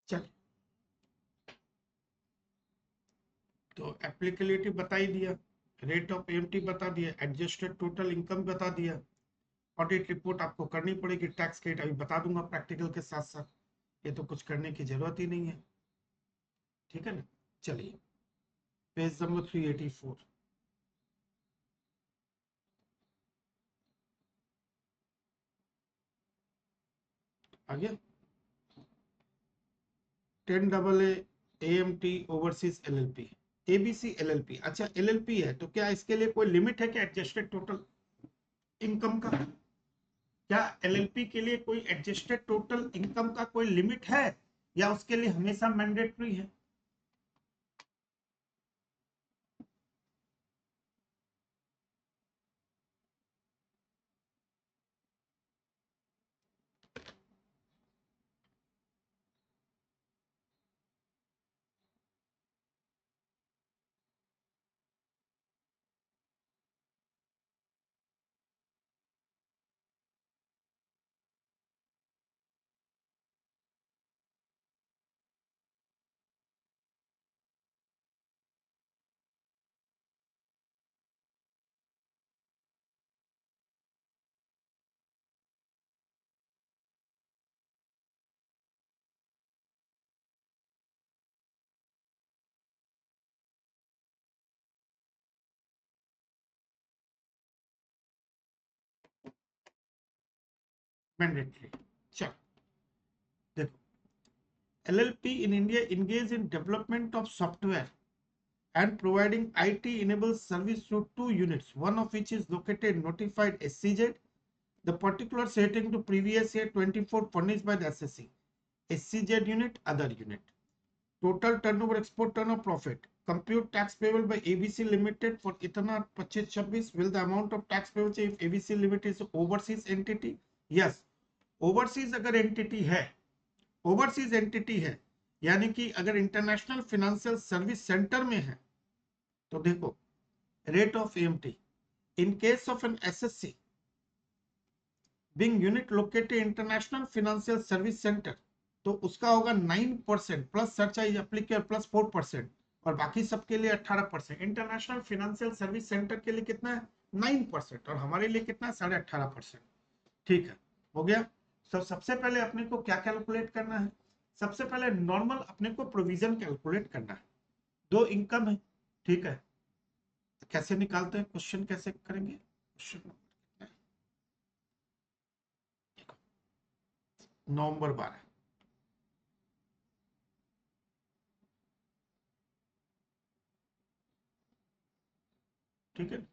S1: चलिए, तो एप्लीकेबिलिटी बता ही दिया, रेट ऑफ एमटी बता दिया, एडजस्टेड टोटल इनकम बता दिया। ऑडिट रिपोर्ट आपको करनी पड़ेगी, टैक्स रेट अभी बता दूंगा प्रैक्टिकल के साथ साथ, ये तो कुछ करने की जरूरत ही नहीं है। ठीक है ना? चलिए, पेज नंबर 384 आ गया। 10 AA AMT overseas LLP, ABC LLP। अच्छा, LLP है तो क्या इसके लिए कोई लिमिट है क्या एडजस्टेड टोटल इनकम का? क्या LLP के लिए कोई एडजस्टेड टोटल इनकम का कोई लिमिट है, या उसके लिए हमेशा मैंडेटरी है? मैंडेटरी। चलो देखो, LLP in India engage in development of software and providing IT enabled service through two units, one of which is located notified SCZ. The particular setting to previous year 24 furnished by the SSC. SCZ unit, other unit. Total turnover, export turnover, profit. compute tax payable by ABC Limited for इतना 25-26 will the amount of tax payable if ABC Limited is overseas entity? Yes, overseas अगर entity है, overseas entity है, यानी कि अगर international financial service centre में है तो देखो rate of AMT in case of an SSC being unit located international financial service centre तो उसका होगा 9% प्लस सरचार्ज एप्लीकेबल प्लस 4% और बाकी सबके लिए 18%। इंटरनेशनल फाइनेंशियल सर्विस सेंटर के लिए कितना है 9% और हमारे लिए कितना है 18.5%। ठीक है, हो गया। सबसे पहले अपने को क्या कैलकुलेट करना है, सबसे पहले नॉर्मल अपने को प्रोविजन कैलकुलेट करना है। दो इनकम है, ठीक है, कैसे निकालते हैं, क्वेश्चन कैसे करेंगे, क्वेश्चन नवंबर 12, ठीक है।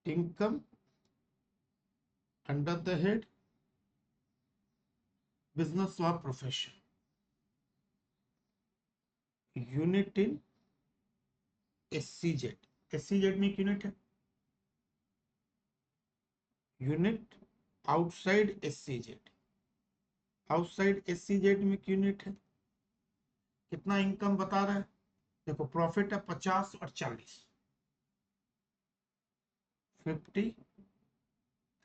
S1: Income under the head business और profession, unit in SEZ, SEZ में यूनिट है, unit outside SEZ, outside SEZ में यूनिट है। कितना इनकम बता रहा है, देखो प्रॉफिट है 50 और 40, 50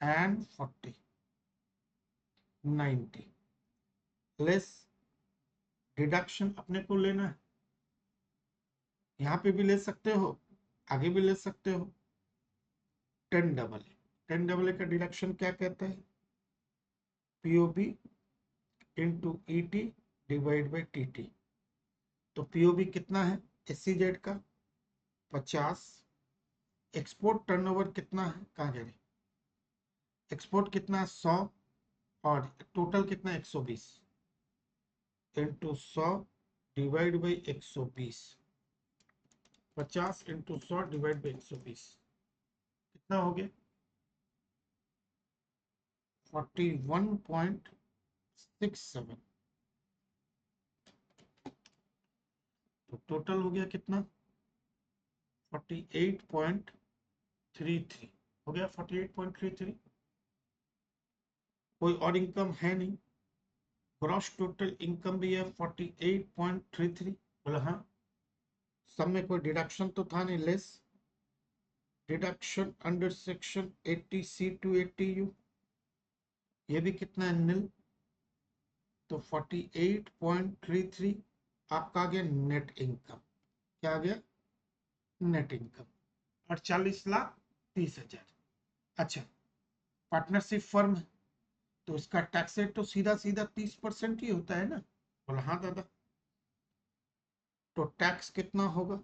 S1: एंड 40, 90 लेस डिडक्शन अपने को लेना है, यहां पे भी ले सकते हो, आगे भी ले सकते हो। 10AA, 10AA का डिडक्शन क्या कहता है, POB into ET divide by TT. तो पीओबी कितना है एससीजेड का 50, एक्सपोर्ट टर्नओवर कितना है, कहाँ गए, एक्सपोर्ट कितना है 100 और टोटल कितना 120 into 100 divide by 120, 50 into 100 divide by 120 कितना हो गया 41.67। तो टोटल हो गया कितना 48.33 हो गया 48.33। कोई और इनकम है नहीं, ग्रॉस टोटल इनकम भी है 48.33। बोला हाँ, सब में कोई डिडक्शन तो था नहीं, less deduction under section 80C to 80U, ये भी कितना है नील। तो 48.33 आपका आ गया नेट इनकम, क्या आ गया नेट इनकम 48,30,000। अच्छा, पार्टनरशिप फर्म है तो इसका टैक्स रेट तो सीधा सीधा 30% ही होता है ना, बोला हाँ दादा। तो टैक्स कितना होगा,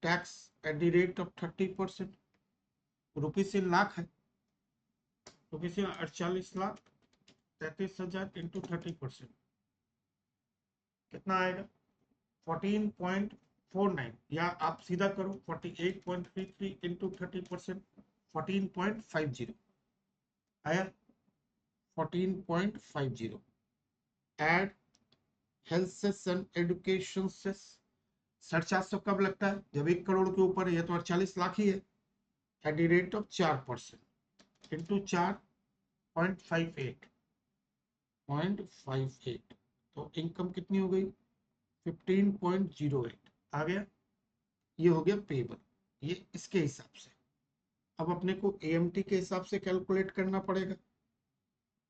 S1: tax at the rate of 30%, रुपये से लाख है, रुपये से 48,33,000 इंटू 30% कितना आएगा 14.49, या आप सीधा करो 48.33 इंटू 30% 14.50 आया 14.50। Add health cess and education cess 750 कब लगता है, जब 1 करोड़ के ऊपर है, ये तो 48 लाख ही है, eight the rate of 4% into 4.58 तो इनकम कितनी हो गई 15.08 आ गया। ये हो गया पेबल, ये इसके हिसाब से। अब अपने को एएमटी के हिसाब से कैलकुलेट करना पड़ेगा।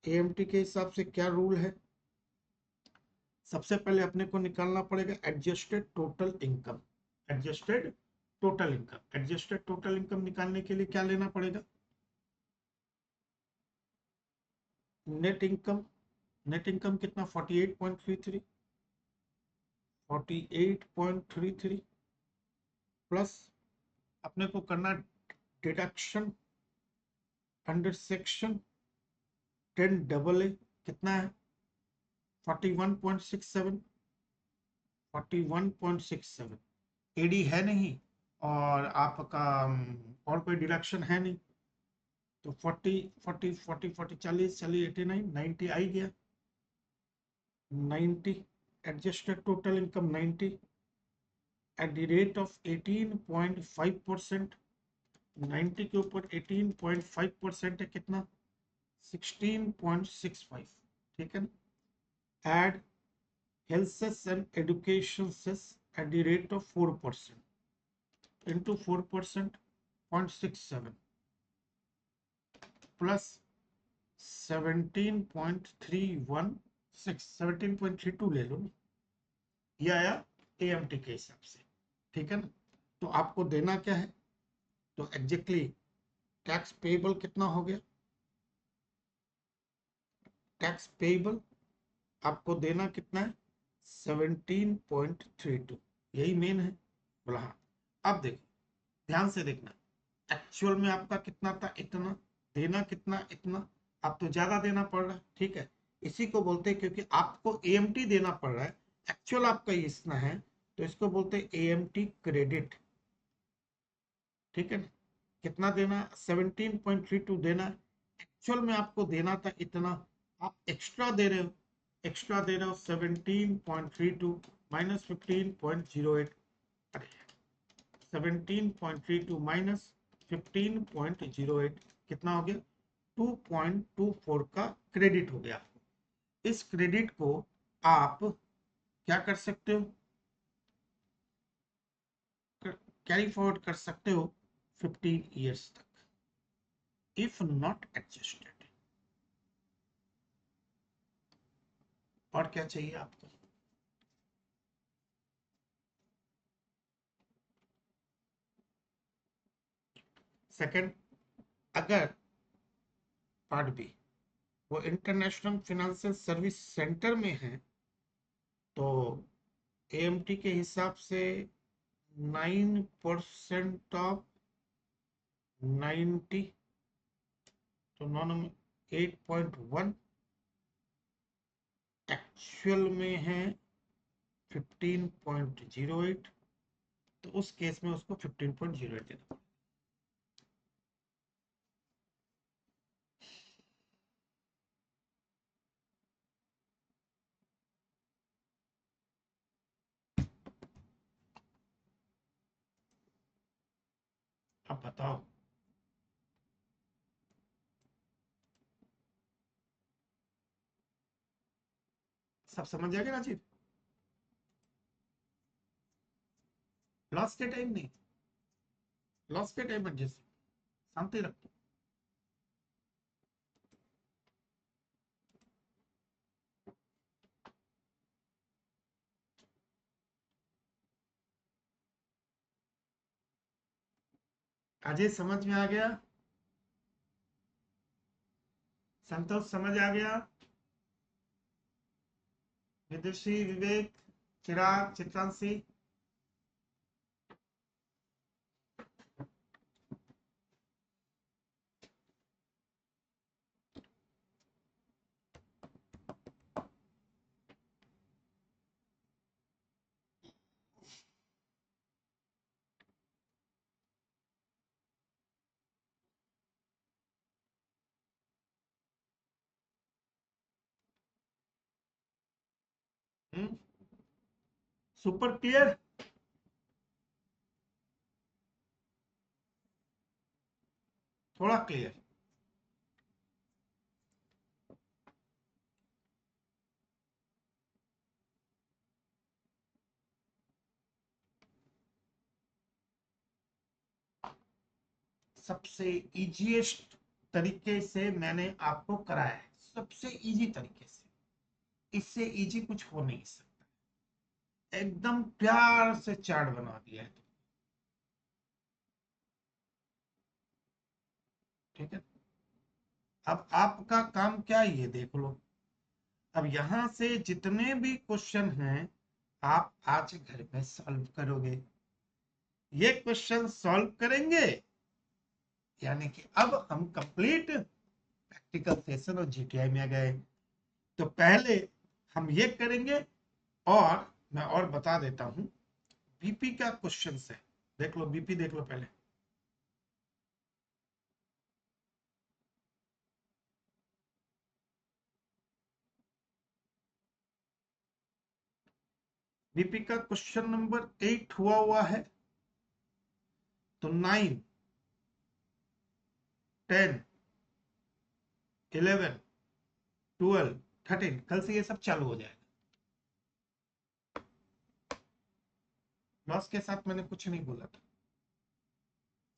S1: एएमटी के हिसाब से क्या रूल है, सबसे पहले अपने को निकालना पड़ेगा adjusted total income. Adjusted total income, adjusted total income निकालने के लिए क्या लेना पड़ेगा, नेट इनकम। नेट इनकम कितना 48.33, 48.33 प्लस अपने को करना डिडक्शन अंडर सेक्शन 10AA कितना है 41.67, 41.67। एडी है नहीं और आपका और कोई डिडक्शन है नहीं, तो 40 40 40 40 40 चलिए 89 90 आ ही गया। 90, adjusted total income 90 eight the rate of 18.5%। 90 के ऊपर 18.5% है कितना, 16.65, ठीक है ना। Add health cess and education cess at the rate of 4% into 4% 0.67 plus 17.316, 17.32 ले लो ना, ये आया एएमटी के हिसाब से, ठीक है ना। तो आपको देना क्या है, तो एग्जैक्टली टैक्स पेएबल कितना हो गया, टैक्स पेएबल आपको देना कितना है 17.32, यही मेन है। बोला हाँ। अब देखो ध्यान से देखना, एक्चुअल में आपका कितना था, इतना, देना कितना, इतना, अब तो ज्यादा देना पड़ रहा है, ठीक है। इसी को बोलते हैं, क्योंकि आपको एएमटी देना पड़ रहा है, एक्चुअल आपका इतना है, तो इसको बोलते हैं एएमटी क्रेडिट, ठीक है ना। कितना देना, 17.32 देना है, एक्चुअल में आपको देना था इतना, आप एक्स्ट्रा दे रहे हो, एक्स्ट्रा दे रहे हो 17.32 माइनस 15.08, 17.32 माइनस 15.08 कितना हो गया, 2.24 का क्रेडिट हो गया। इस क्रेडिट को आप क्या कर सकते हो, कैरी फॉरवर्ड कर सकते हो 15 ईयर्स तक, इफ नॉट एडजस्टेड। और क्या चाहिए आपको, सेकंड, अगर पार्ट बी वो इंटरनेशनल फाइनेंशियल सर्विस सेंटर में है, तो एएमटी के हिसाब से 9% ऑफ 90, तो 8.1, एक्चुअल में है 15.08, तो उस केस में उसको 15.08 देना। अब बताओ, सब समझ जाएगा ना चीज, लॉस के टाइम नहीं, लॉस के टाइम एडजस्ट, शांति रखो। अजय समझ में आ गया, संतोष समझ आ गया, विदुषी, विवेक, चिराग, चित्रांशी, सुपर क्लियर। थोड़ा क्लियर, सबसे इजीएस्ट तरीके से मैंने आपको कराया है, सबसे इजी तरीके से, इससे इजी कुछ हो नहीं सकता, एकदम प्यार से चार्ट बना दिया है, ठीक है। अब आपका काम क्या है, ये देख लो, अब यहां से जितने भी क्वेश्चन हैं आप आज घर में सॉल्व करोगे, ये क्वेश्चन सॉल्व करेंगे, यानी कि अब हम कंप्लीट प्रैक्टिकल सेशन और जीटीआई में आ गए। तो पहले हम ये करेंगे, और मैं और बता देता हूं, बीपी का क्वेश्चन है, देख लो बीपी देख लो पहले। दीपिका क्वेश्चन नंबर 8 हुआ है, तो 9, 10, 11, 12, 13 कल से ये सब चालू हो जाएगा। लॉस के साथ मैंने कुछ नहीं बोला था,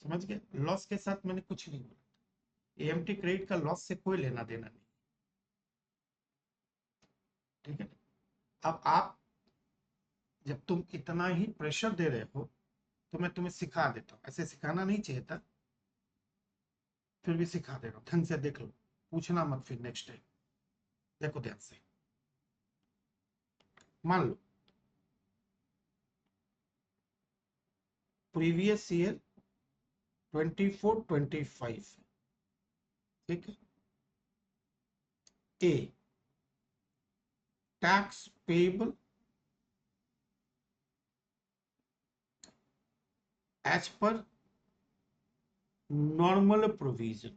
S1: समझ गए? लॉस के साथ मैंने कुछ नहीं बोला। एएमटी क्रेडिट का लॉस से कोई लेना देना नहीं, ठीक है? अब आप, जब तुम इतना ही प्रेशर दे रहे हो तो मैं तुम्हें सिखा देता हूँ। ऐसे सिखाना नहीं चाहिए था, फिर भी सिखा दे रहा हूँ। ढंग से देख लो, पूछना मत फिर नेक्स्ट टाइम। देखो ध्यान से, मान लो प्रीवियस ईयर 24-25, ठीक है? A, tax payable as per normal provision.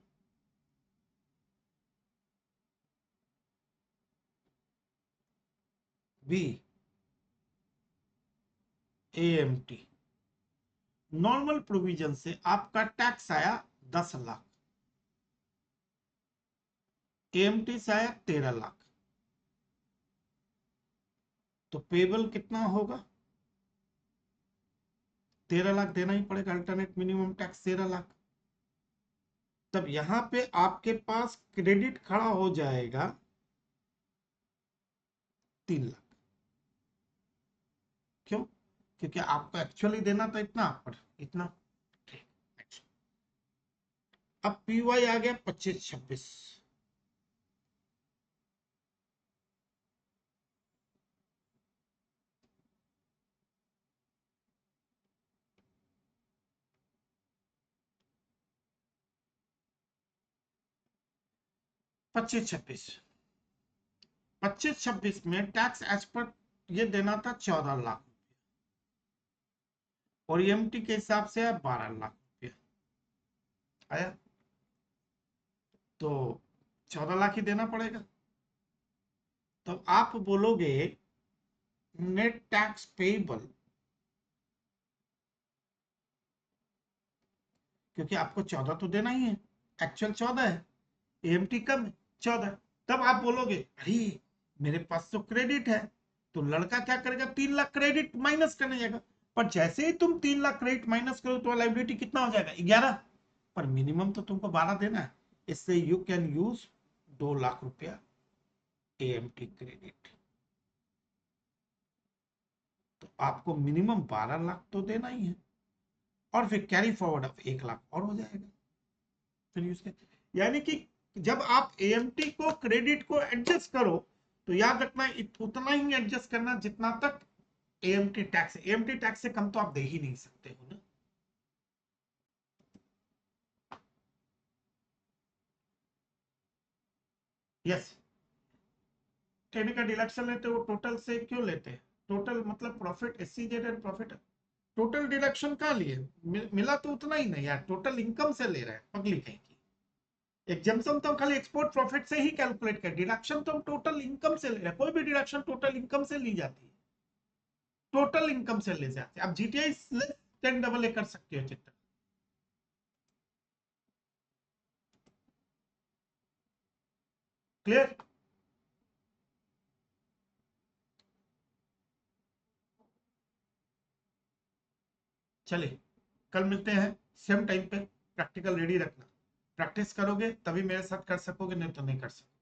S1: B, AMT, normal provision से आपका टैक्स आया 10 लाख, एएमटी से आया 13 लाख, तो पेबल कितना होगा? 13 लाख देना ही पड़ेगा, अल्टरनेट मिनिमम टैक्स 13 लाख। तब यहां पे आपके पास क्रेडिट खड़ा हो जाएगा 3 लाख। क्यों? क्योंकि आपको एक्चुअली देना था इतना, पर इतना। अब पीवाई आ गया 25-26, 25-26, 25-26 में टैक्स एज पर ये देना था 14 लाख, और ईएमटी के हिसाब से 12 लाख रुपया आया, तो 14 लाख ही देना पड़ेगा। तो आप बोलोगे नेट टैक्स पेबल, क्योंकि आपको 14 तो देना ही है, एक्चुअल 14 है, एएमटी कम है 14। तब आप बोलोगे अरे मेरे पास तो क्रेडिट है, तो लड़का क्या करेगा, 3 लाख क्रेडिट माइनस करने जाएगा। पर जैसे ही तुम 3 लाख क्रेडिट माइनस करो तो लाइबिलिटी कितना हो जाएगा, 11, पर मिनिमम तो तुमको 12 देना है। इससे यू कैन यूज 2 लाख रुपया एएमटी क्रेडिट, तो आपको मिनिमम 12 लाख तो देना ही है, और फिर कैरी फॉरवर्ड ऑफ 1 लाख और हो जाएगा फिर यूज। यानी कि जब आप एएमटी को क्रेडिट को एडजस्ट करो तो याद रखना उतना ही एडजस्ट करना जितना तक एएमटी टैक्स। एएमटी टैक्स से कम तो आप दे ही नहीं सकते हो ना। यस, ट्रेडिंग का डिडक्शन लेते हो टोटल से क्यों लेते हैं? टोटल मतलब profit, SCZ and profit. Total deduction का लिए मिला तो उतना ही नहीं यार, टोटल इनकम से ले रहे हैं पगली कहीं की। एग्जाम्पशन तो हम खाली एक्सपोर्ट प्रॉफिट से ही कैलकुलेट कर, डिडक्शन तो हम टोटल इनकम से ले रहे हैं। कोई भी डिडक्शन टोटल इनकम से ली जाती है, टोटल इनकम से ले जाते हैं। आप जीटीआई 10 AA कर सकते हो चित्र। क्लियर? चलिए कल मिलते हैं सेम टाइम पे। प्रैक्टिकल रेडी रखना, प्रैक्टिस करोगे तभी मेरे साथ कर सकोगे, नहीं तो नहीं कर सकोगे।